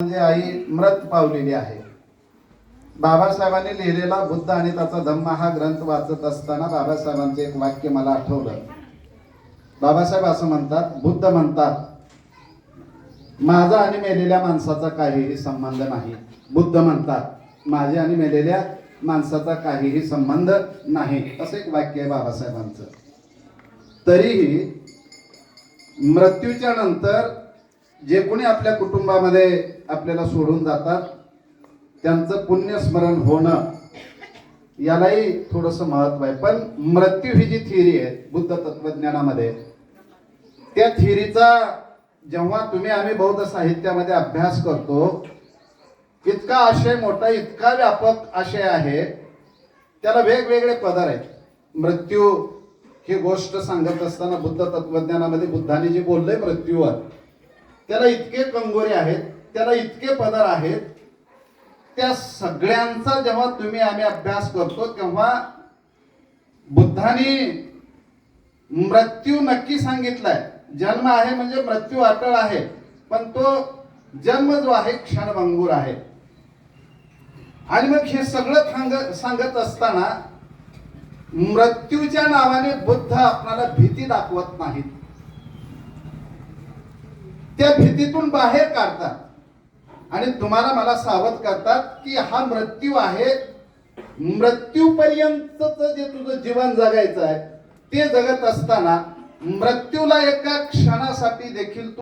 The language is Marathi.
म्हणजे आई मृत पावलेली आहे. बाबासाहेबांनी लिहिलेला बुद्ध आणि त्याचा धम्म हा ग्रंथ वाचत असताना बाबासाहेबांचे एक वाक्य मला आठवलं. बाबासाहेब असं म्हणतात, बुद्ध म्हणतात, माझा आणि मेलेल्या माणसाचा काहीही संबंध नाही. बुद्ध म्हणतात, माझ्या आणि मेलेल्या माणसाचा काहीही संबंध नाही. असं एक वाक्य आहे बाबासाहेबांचं. तरीही मृत्यूच्या नंतर जे कोणी आपल्या कुटुंबामध्ये आपल्याला सोडून जातात त्यांचं पुण्यस्मरण होणं यालाही थोडंसं महत्व आहे. पण मृत्यू ही जी थिअरी आहे बुद्ध तत्वज्ञानामध्ये, त्या थिअरीचा जेव्हा तुम्ही आम्ही बौद्ध साहित्यामध्ये अभ्यास करतो, इतका आशय मोठा, इतका व्यापक आशय आहे, त्याला वेगवेगळे पदर आहेत. मृत्यू ही गोष्ट सांगत असताना बुद्ध तत्वज्ञानामध्ये बुद्धाने जे बोललंय मृत्यूवर, त्याला इतके कंगोरे आहेत, त्याला इतके पदर आहेत. त्या सगळ्यांचा जेव्हा तुम्ही आम्ही अभ्यास करतो तेव्हा बुद्धाने मृत्यू नक्की सांगितलाय. जन्म आहे म्हणजे मृत्यू अटळ आहे, पण तो जन्म जो आहे क्षणभंगूर आहे. आणि मग हे सगळं सांगत असताना मृत्यूच्या नावाने बुद्ध आपल्याला भीती दाखवत नाहीत, त्या भीतीतून बाहेर काढतात आणि तुम्हाला मला सावध करतात की हा मृत्यू आहे, मृत्यूपर्यंतच जे तुझं जीवन जगायचं आहे ते जगत असताना मृत्यूला एका क्षणासाठी देखील